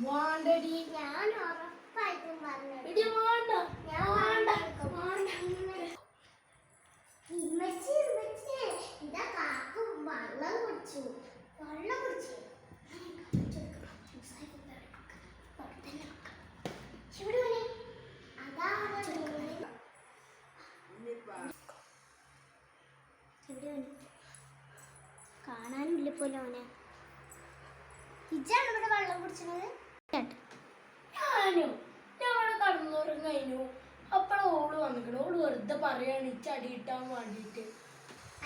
വാണ്ടടി ഞാൻ ഉറപ്പായിട്ടും പറഞ്ഞു വേണ്ട ഇതാ കാക്കു വെള്ളം കുടിച്ചു കാണാനില്ല പോലെ അവനെ ഇജാണ് ഇവിടെ വെള്ളം കുടിച്ചത് ഞാനും ഞങ്ങളെ കടന്നുറങ്ങു അപ്പഴ ഓള് വന്നിക്കണു ഓള് വെറുതെ പറയാണ് ചടി കിട്ടാൻ വേണ്ടിട്ട്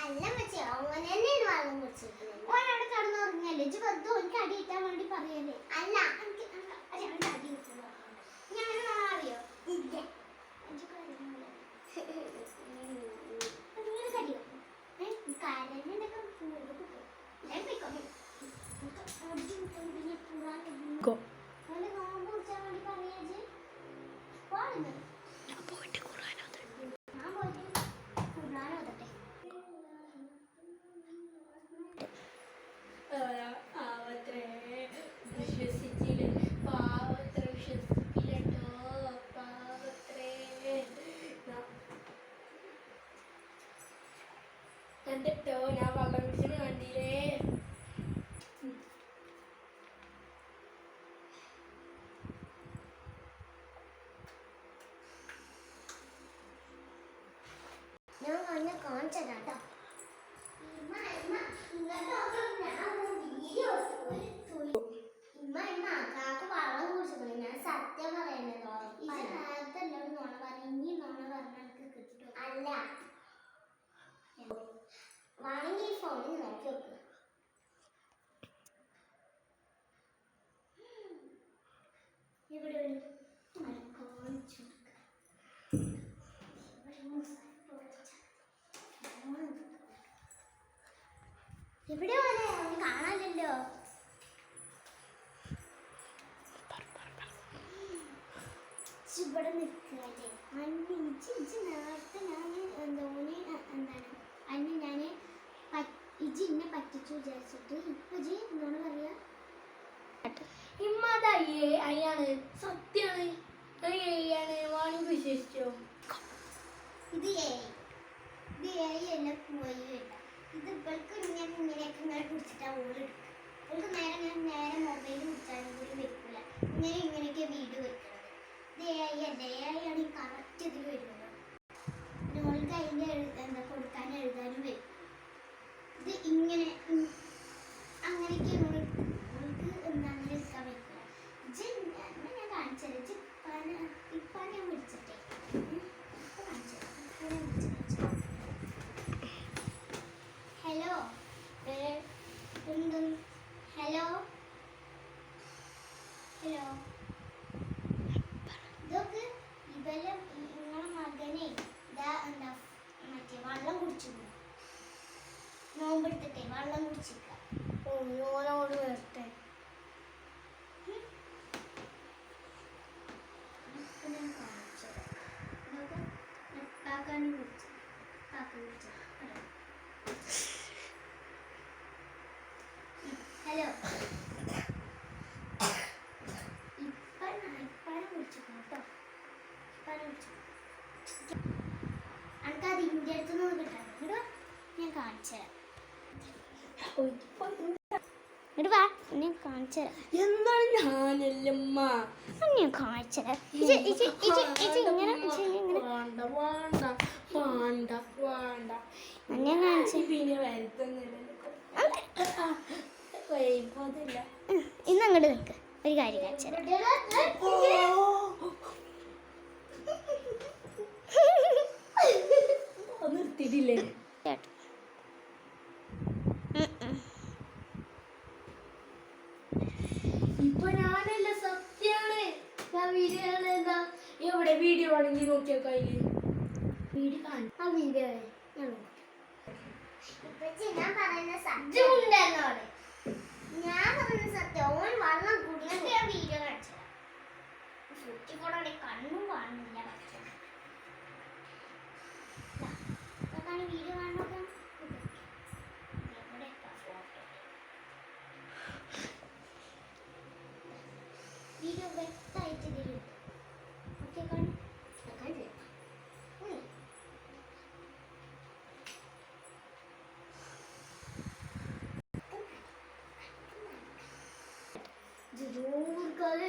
അല്ല വെച്ചേ ഓനെ തന്നെയാണ് വെള്ളം കുടിച്ചിരിക്കുന്നത് ഓനവിടെ കടന്നുറങ്ങല്ലേ ഇജ് വെറുതെ ഓനിക്ക് അടി കിട്ടാൻ വേണ്ടി പറയല്ലേ അല്ല അടി ഞാൻ അറിയോ ഇല്ല കണ്ടിട്ടോ ഞാൻ വെള്ളം കുടിച്ചിട്ട് കണ്ടില്ലേ ഞാൻ കണ്ണെ കാണിച്ചതാട്ടോ കാക്ക വെള്ളം കുടിച്ചു ഞാൻ സത്യം പറയുന്നത് നേരത്തെ എന്നോട് നോണ പറഞ്ഞു ഇനി നോണ പറഞ്ഞാൽ കിട്ടും അല്ല വേണമെങ്കിൽ ഈ ഫോണിൽ നോക്കി നോക്ക് ഇവിടെ എവിടെ കാണാനില്ലല്ലോ ഇവിടെ നിൽക്കല്ലേ നേരത്തെ ഞാൻ ധോണി എന്താണ് അന്ന് ഞാൻ ഇജി എന്നെ പറ്റിച്ചു വിചാരിച്ചിട്ട് ഇപ്പൊ ജി എന്നോട് പറയാ ഇമ്മതയ്യേ അയ്യാണ് സത്യാണ് വാണിക്ക് വിശേഷിച്ചോ ഇത് എന്നെ പോയി കേട്ടോ ഇത് ഇവൾക്ക് ഇങ്ങനെയൊക്കെ ഇങ്ങനെ കുടിച്ചിട്ടാ ഓടെടുക്കുക ഇവൾക്ക് നേരെ മൊബൈൽ കുടിച്ചാലും കൂടി വെക്കില്ല ഇങ്ങനെയൊക്കെ വീഡിയോ വെക്കുന്നത് ആണ് കറക്റ്റ് ഇതിൽ വരുന്നത് ഓൾക്ക് അതിൻ്റെ എന്താ കൊടുക്കാൻ എഴുതാനും വരും ഇത് ഇങ്ങനെ അങ്ങനെയൊക്കെ ഓൾക്ക് എന്താ അങ്ങനെ എടുക്കാൻ പറ്റില്ല ഞാൻ കാണിച്ചത് ഇപ്പം ഞാൻ വിളിച്ചിട്ടേ ഹലോ ഹലോ ഹലോ ഇതൊക്കെ ഇവലെ നിങ്ങളെ മകനെ ഇതാ എന്താ മറ്റേ വെള്ളം കുടിച്ചു നോമ്പെടുത്തിട്ടേ വെള്ളം കുടിച്ചിക്ക ഓനോട് വരട്ടെ ഞാൻ കാണിച്ചത് കാക്കാനെ കുറിച്ച് കാക്ക കുറിച്ച് ഹലോ ഇപ്പാനെ വിളിച്ചു കേട്ടോ ഇപ്പാനെ വിളിച്ചു എനിക്കത് ഇന്ത്യ അടുത്തൊന്നും കിട്ടാൻ കേട്ടോ ഞാൻ കാണിച്ചു തരാം ഇങ്ങോട്ട് വാ ഞാൻ കാണിച്ചു തരാം എന്താണ് ഞാനല്ലമ്മ ഞാൻ കാണിച്ചു തരാം ഞാൻ കാണിച്ചു പിന്നെ ഇന്ന് അങ്ങോട്ട് നിൽക്ക് ഒരു കാര്യം കാണിച്ചു നിർത്തിയിട്ടില്ലേ ഇപ്പൊ ഞാനല്ല സത്യാണ് ഞാൻ വീഡിയോ എന്താ എവിടെ വീഡിയോ ആണെങ്കിൽ നോക്കിയൊക്കെ അതില് വീഡിയോ കാണും ആ വീഡിയോ ഞാൻ പറയുന്ന സത്യം ഞാൻ പറയുന്ന സത്യം ഓൻ വെള്ളം കുടിച്ചിട്ട് ഞാൻ വീഡിയോ കാണിച്ചത് സ്വിച്ച് കൂടെ കണ്ണും കാണുന്നില്ല വീഡിയോ കാണുന്നൊക്കെ जरूर करे,